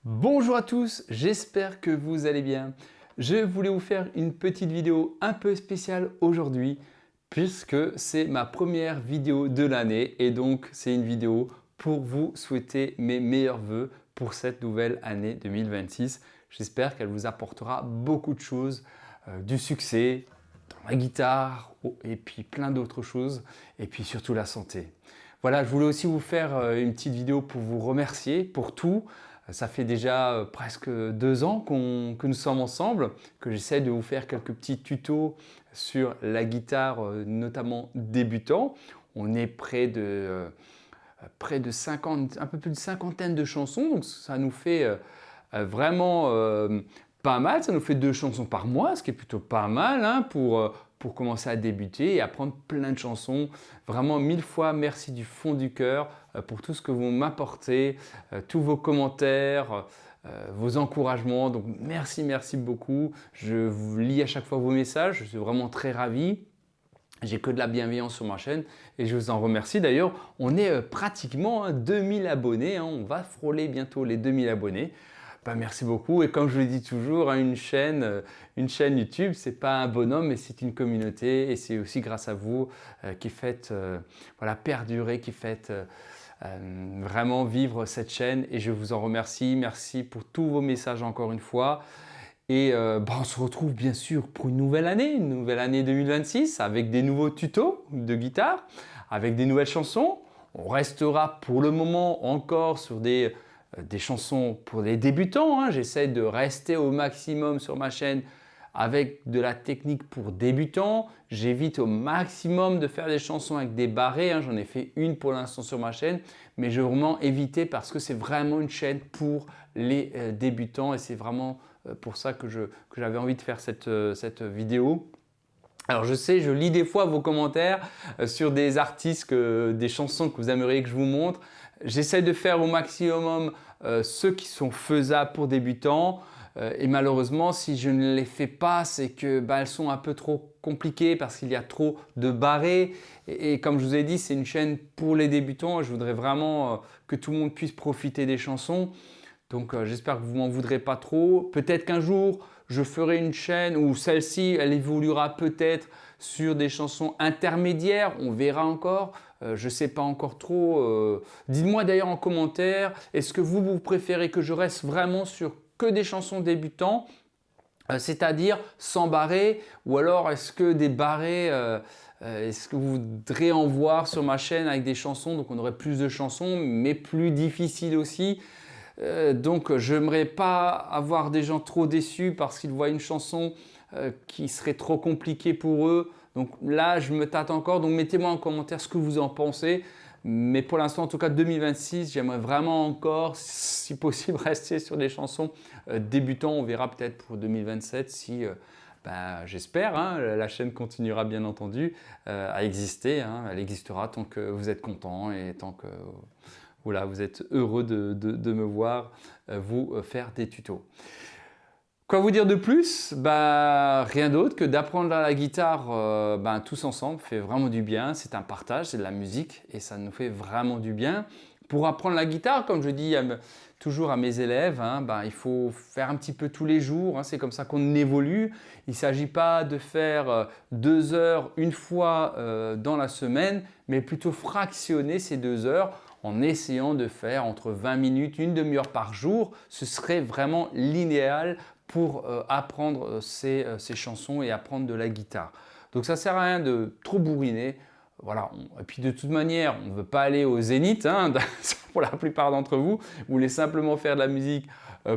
Bonjour à tous, j'espère que vous allez bien. Je voulais vous faire une petite vidéo un peu spéciale aujourd'hui puisque c'est ma première vidéo de l'année et donc c'est une vidéo pour vous souhaiter mes meilleurs vœux pour cette nouvelle année 2026. J'espère qu'elle vous apportera beaucoup de choses, du succès dans la guitare et puis plein d'autres choses et puis surtout la santé. Voilà, je voulais aussi vous faire une petite vidéo pour vous remercier pour tout. Ça fait déjà presque 2 ans que nous sommes ensemble, que j'essaie de vous faire quelques petits tutos sur la guitare, notamment débutant. On est près de 50, un peu plus de cinquantaine de chansons, donc ça nous fait vraiment pas mal. Ça nous fait 2 chansons par mois, ce qui est plutôt pas mal hein, pour commencer à débuter et apprendre plein de chansons. Vraiment 1000 fois merci du fond du cœur pour tout ce que vous m'apportez, tous vos commentaires, vos encouragements. Donc merci beaucoup. Je vous lis à chaque fois vos messages, je suis vraiment très ravi. J'ai que de la bienveillance sur ma chaîne et je vous en remercie. D'ailleurs, on est pratiquement 2000 abonnés, hein, on va frôler bientôt les 2000 abonnés. Ben, merci beaucoup et comme je le dis toujours, hein, une chaîne YouTube, c'est pas un bonhomme mais c'est une communauté et c'est aussi grâce à vous qui faites voilà, perdurer, qui faites vraiment vivre cette chaîne et je vous en remercie. Merci pour tous vos messages encore une fois. Et on se retrouve bien sûr pour une nouvelle année 2026 avec des nouveaux tutos de guitare, avec des nouvelles chansons. On restera pour le moment encore sur des chansons pour les débutants, hein. J'essaie de rester au maximum sur ma chaîne avec de la technique pour débutants. J'évite au maximum de faire des chansons avec des barrés, hein. J'en ai fait une pour l'instant sur ma chaîne, mais je vais vraiment éviter parce que c'est vraiment une chaîne pour les débutants et c'est vraiment pour ça que j'avais envie de faire cette vidéo. Alors je sais, je lis des fois vos commentaires sur des artistes, des chansons que vous aimeriez que je vous montre. J'essaie de faire au maximum ceux qui sont faisables pour débutants. Et malheureusement, si je ne les fais pas, c'est que elles sont un peu trop compliquées parce qu'il y a trop de barrés. Et comme je vous ai dit, c'est une chaîne pour les débutants. Je voudrais vraiment que tout le monde puisse profiter des chansons. Donc j'espère que vous m'en voudrez pas trop. Peut-être qu'un jour, je ferai une chaîne où celle-ci, elle évoluera peut-être sur des chansons intermédiaires. On verra encore. Je ne sais pas encore trop. Dites-moi d'ailleurs en commentaire, est-ce que vous préférez que je reste vraiment sur que des chansons débutants, c'est-à-dire sans barré, ou alors est-ce que des barrés, est-ce que vous voudrez en voir sur ma chaîne avec des chansons, donc on aurait plus de chansons, mais plus difficiles aussi. Donc je n'aimerais pas avoir des gens trop déçus parce qu'ils voient une chanson qui serait trop compliquée pour eux. Donc là, je me tâte encore. Donc mettez-moi en commentaire ce que vous en pensez. Mais pour l'instant, en tout cas 2026, j'aimerais vraiment encore, si possible, rester sur des chansons débutants. On verra peut-être pour 2027 si, j'espère, hein, la chaîne continuera bien entendu à exister. Hein. Elle existera tant que vous êtes content et tant que voilà, vous êtes heureux de me voir vous faire des tutos. Quoi vous dire de plus? Rien d'autre que d'apprendre la guitare tous ensemble fait vraiment du bien. C'est un partage, c'est de la musique et ça nous fait vraiment du bien. Pour apprendre la guitare, comme je dis toujours à mes élèves, hein, il faut faire un petit peu tous les jours. Hein, c'est comme ça qu'on évolue. Il ne s'agit pas de faire 2 heures une fois dans la semaine, mais plutôt fractionner ces 2 heures en essayant de faire entre 20 minutes, une demi-heure par jour. Ce serait vraiment l'idéal pour apprendre ces chansons et apprendre de la guitare. Donc ça ne sert à rien de trop bourriner. Voilà. Et puis de toute manière, on ne veut pas aller au zénith hein, pour la plupart d'entre vous. Vous voulez simplement faire de la musique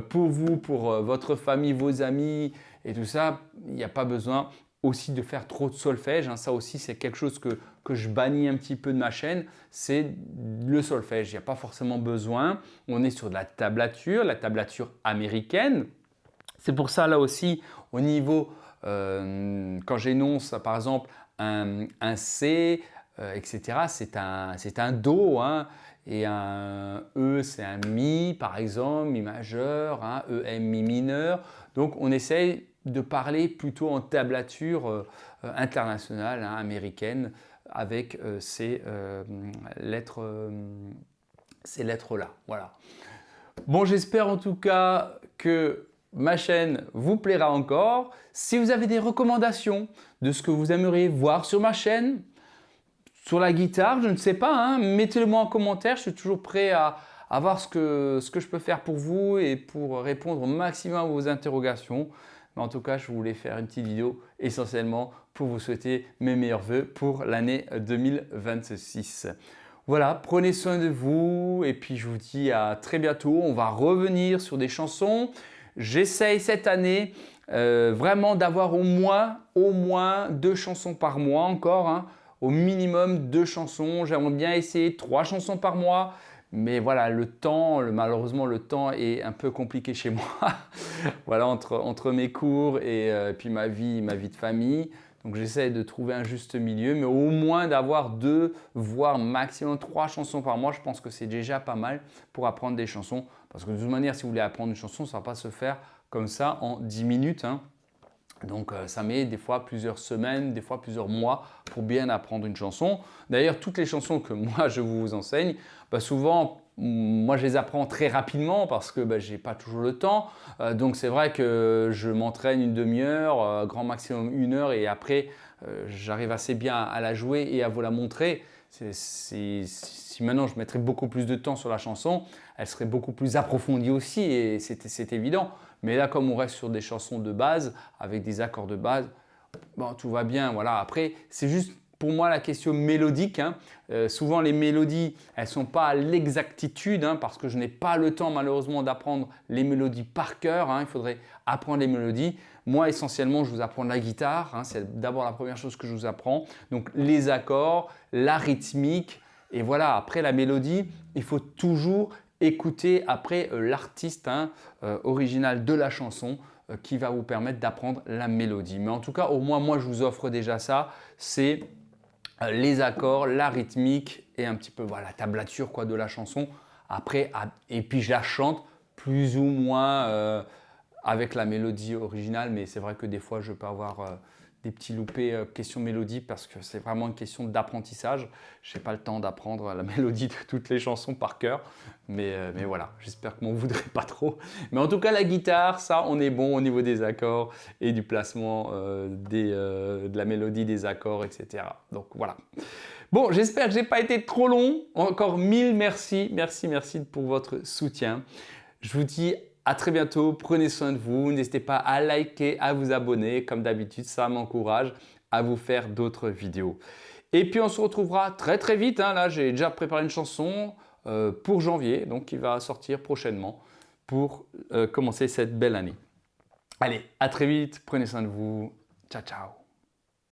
pour vous, pour votre famille, vos amis et tout ça. Il n'y a pas besoin aussi de faire trop de solfège. Hein. Ça aussi, c'est quelque chose que je bannis un petit peu de ma chaîne. C'est le solfège. Il n'y a pas forcément besoin. On est sur de la tablature américaine. C'est pour ça, là aussi, au niveau, quand j'énonce par exemple un C, etc., c'est un Do, hein, et un E, c'est un Mi, par exemple, Mi majeur, hein, EM, Mi mineur. Donc, on essaye de parler plutôt en tablature internationale, hein, américaine, avec ces lettres-là. Voilà. Bon, j'espère en tout cas que ma chaîne vous plaira encore. Si vous avez des recommandations de ce que vous aimeriez voir sur ma chaîne, sur la guitare, je ne sais pas, hein, mettez-le moi en commentaire. Je suis toujours prêt à voir ce que je peux faire pour vous et pour répondre au maximum à vos interrogations. Mais en tout cas, je voulais faire une petite vidéo essentiellement pour vous souhaiter mes meilleurs vœux pour l'année 2026. Voilà, prenez soin de vous et puis je vous dis à très bientôt. On va revenir sur des chansons. J'essaye cette année vraiment d'avoir au moins 2 chansons par mois encore, hein. Au minimum 2 chansons. J'aimerais bien essayer 3 chansons par mois. Mais voilà, malheureusement, le temps est un peu compliqué chez moi. Voilà, entre mes cours et puis ma vie de famille. Donc j'essaie de trouver un juste milieu, mais au moins d'avoir 2, voire maximum 3 chansons par mois. Je pense que c'est déjà pas mal pour apprendre des chansons. Parce que de toute manière, si vous voulez apprendre une chanson, ça ne va pas se faire comme ça en 10 minutes, hein. Donc ça met des fois plusieurs semaines, des fois plusieurs mois pour bien apprendre une chanson. D'ailleurs, toutes les chansons que moi je vous enseigne, souvent moi je les apprends très rapidement parce que je n'ai pas toujours le temps. Donc c'est vrai que je m'entraîne une demi-heure, grand maximum 1 heure et après j'arrive assez bien à la jouer et à vous la montrer. Si maintenant je mettrais beaucoup plus de temps sur la chanson, elle serait beaucoup plus approfondie aussi et c'est évident. Mais là, comme on reste sur des chansons de base, avec des accords de base, bon, tout va bien. Voilà. Après, c'est juste pour moi la question mélodique, hein. Souvent, les mélodies, elles ne sont pas à l'exactitude, hein, parce que je n'ai pas le temps malheureusement d'apprendre les mélodies par cœur, hein. Il faudrait apprendre les mélodies. Moi, essentiellement, je vous apprends la guitare, hein. C'est d'abord la première chose que je vous apprends. Donc, les accords, la rythmique. Et voilà, après la mélodie, il faut toujours écouter après l'artiste, hein, original de la chanson qui va vous permettre d'apprendre la mélodie. Mais en tout cas, au moins moi je vous offre déjà ça, c'est les accords, la rythmique et un petit peu voilà, la tablature quoi, de la chanson. Après, et puis je la chante plus ou moins avec la mélodie originale, mais c'est vrai que des fois je peux avoir des petits loupés question mélodie parce que c'est vraiment une question d'apprentissage. Je n'ai pas le temps d'apprendre la mélodie de toutes les chansons par cœur, mais voilà, j'espère que m'en voudrez pas trop. Mais en tout cas, la guitare, ça, on est bon au niveau des accords et du placement de la mélodie, des accords, etc. Donc voilà. Bon, j'espère que je n'ai pas été trop long. Encore 1000 merci, merci pour votre soutien. Je vous dis à très bientôt, prenez soin de vous, n'hésitez pas à liker, à vous abonner, comme d'habitude, ça m'encourage à vous faire d'autres vidéos. Et puis on se retrouvera très vite, hein. Là j'ai déjà préparé une chanson pour janvier, donc qui va sortir prochainement pour commencer cette belle année. Allez, à très vite, prenez soin de vous, ciao ciao.